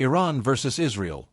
Iran versus Israel.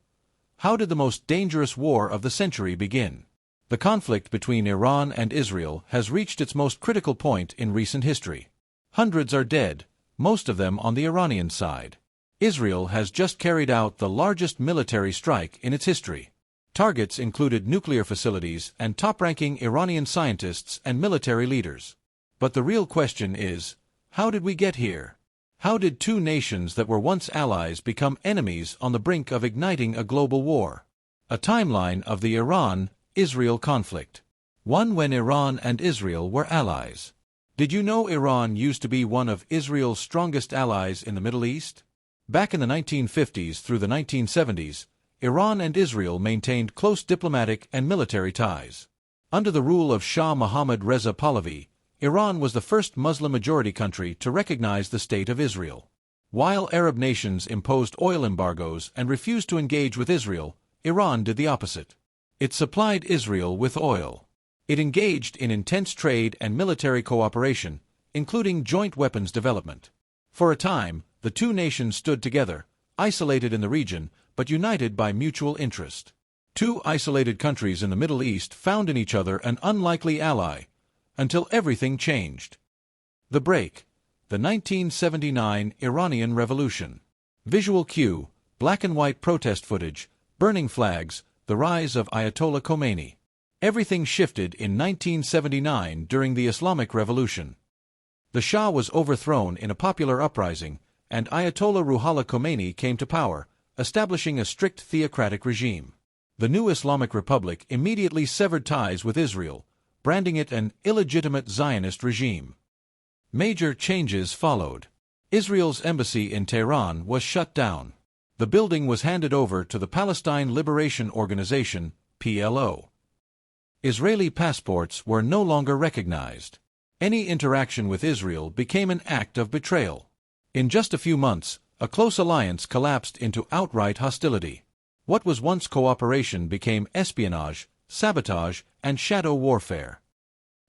How did the most dangerous war of the century begin? The conflict between Iran and Israel has reached its most critical point in recent history. Hundreds are dead, most of them on the Iranian side. Israel has just carried out the largest military strike in its history. Targets included nuclear facilities and top-ranking Iranian scientists and military leaders. But the real question is, how did we get here? How did two nations that were once allies become enemies on the brink of igniting a global war? A timeline of the Iran-Israel conflict. 1. When Iran and Israel were allies. Did you know Iran used to be one of Israel's strongest allies in the Middle East? Back in the 1950s through the 1970s, Iran and Israel maintained close diplomatic and military ties. Under the rule of Shah Mohammad Reza Pahlavi, Iran was the first Muslim-majority country to recognize the State of Israel. While Arab nations imposed oil embargoes and refused to engage with Israel, Iran did the opposite. It supplied Israel with oil. It engaged in intense trade and military cooperation, including joint weapons development. For a time, the two nations stood together, isolated in the region, but united by mutual interest. Two isolated countries in the Middle East found in each other an unlikely ally, until everything changed. The break. The 1979 Iranian Revolution. Visual cue, black and white protest footage, burning flags, the rise of Ayatollah Khomeini. Everything shifted in 1979 during the Islamic Revolution. The Shah was overthrown in a popular uprising, and Ayatollah Ruhollah Khomeini came to power, establishing a strict theocratic regime. The new Islamic Republic immediately severed ties with Israel, branding it an illegitimate Zionist regime. Major changes followed. Israel's embassy in Tehran was shut down. The building was handed over to the Palestine Liberation Organization, PLO. Israeli passports were no longer recognized. Any interaction with Israel became an act of betrayal. In just a few months, a close alliance collapsed into outright hostility. What was once cooperation became espionage, sabotage, and shadow warfare.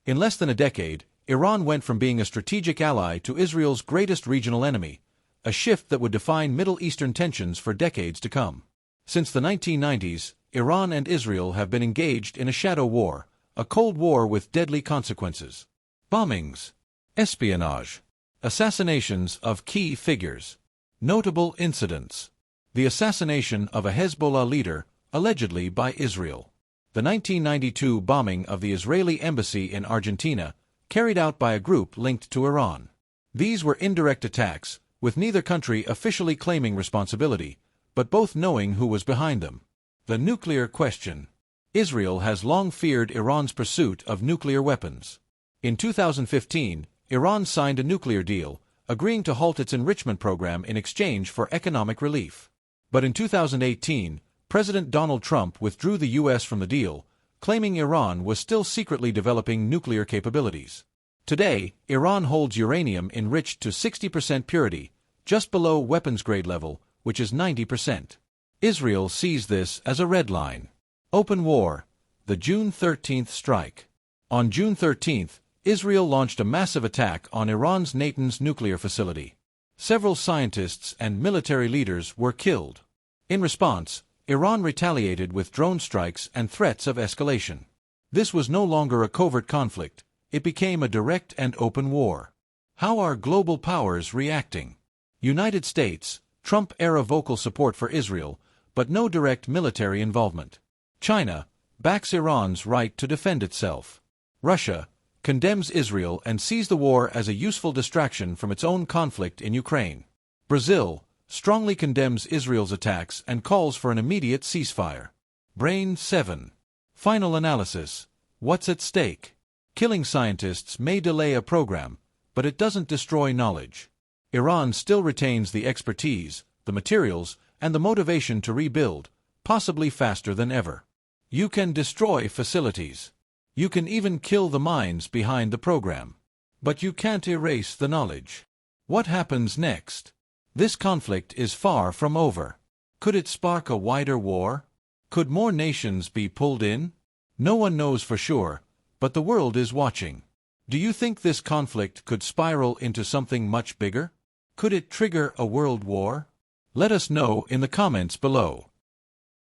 In less than a decade, Iran went from being a strategic ally to Israel's greatest regional enemy, a shift that would define Middle Eastern tensions for decades to come. Since the 1990s, Iran and Israel have been engaged in a shadow war, a cold war with deadly consequences. Bombings, espionage, assassinations of key figures. Notable incidents. The assassination of a Hezbollah leader, allegedly by Israel. The 1992 bombing of the Israeli embassy in Argentina, carried out by a group linked to Iran. These were indirect attacks, with neither country officially claiming responsibility, but both knowing who was behind them. The nuclear question. Israel has long feared Iran's pursuit of nuclear weapons. In 2015, Iran signed a nuclear deal, agreeing to halt its enrichment program in exchange for economic relief. But in 2018, President Donald Trump withdrew the U.S. from the deal, claiming Iran was still secretly developing nuclear capabilities. Today, Iran holds uranium enriched to 60% purity, just below weapons-grade level, which is 90%. Israel sees this as a red line. Open war. The June 13th strike. On June 13th, Israel launched a massive attack on Iran's Natanz nuclear facility. Several scientists and military leaders were killed. In response, Iran retaliated with drone strikes and threats of escalation. This was no longer a covert conflict, it became a direct and open war. How are global powers reacting? United States, Trump-era vocal support for Israel, but no direct military involvement. China backs Iran's right to defend itself. Russia condemns Israel and sees the war as a useful distraction from its own conflict in Ukraine. Brazil strongly condemns Israel's attacks and calls for an immediate ceasefire. Brain 7. Final analysis. What's at stake? Killing scientists may delay a program, but it doesn't destroy knowledge. Iran still retains the expertise, the materials, and the motivation to rebuild, possibly faster than ever. You can destroy facilities. You can even kill the minds behind the program. But you can't erase the knowledge. What happens next? This conflict is far from over. Could it spark a wider war? Could more nations be pulled in? No one knows for sure, but the world is watching. Do you think this conflict could spiral into something much bigger? Could it trigger a world war? Let us know in the comments below.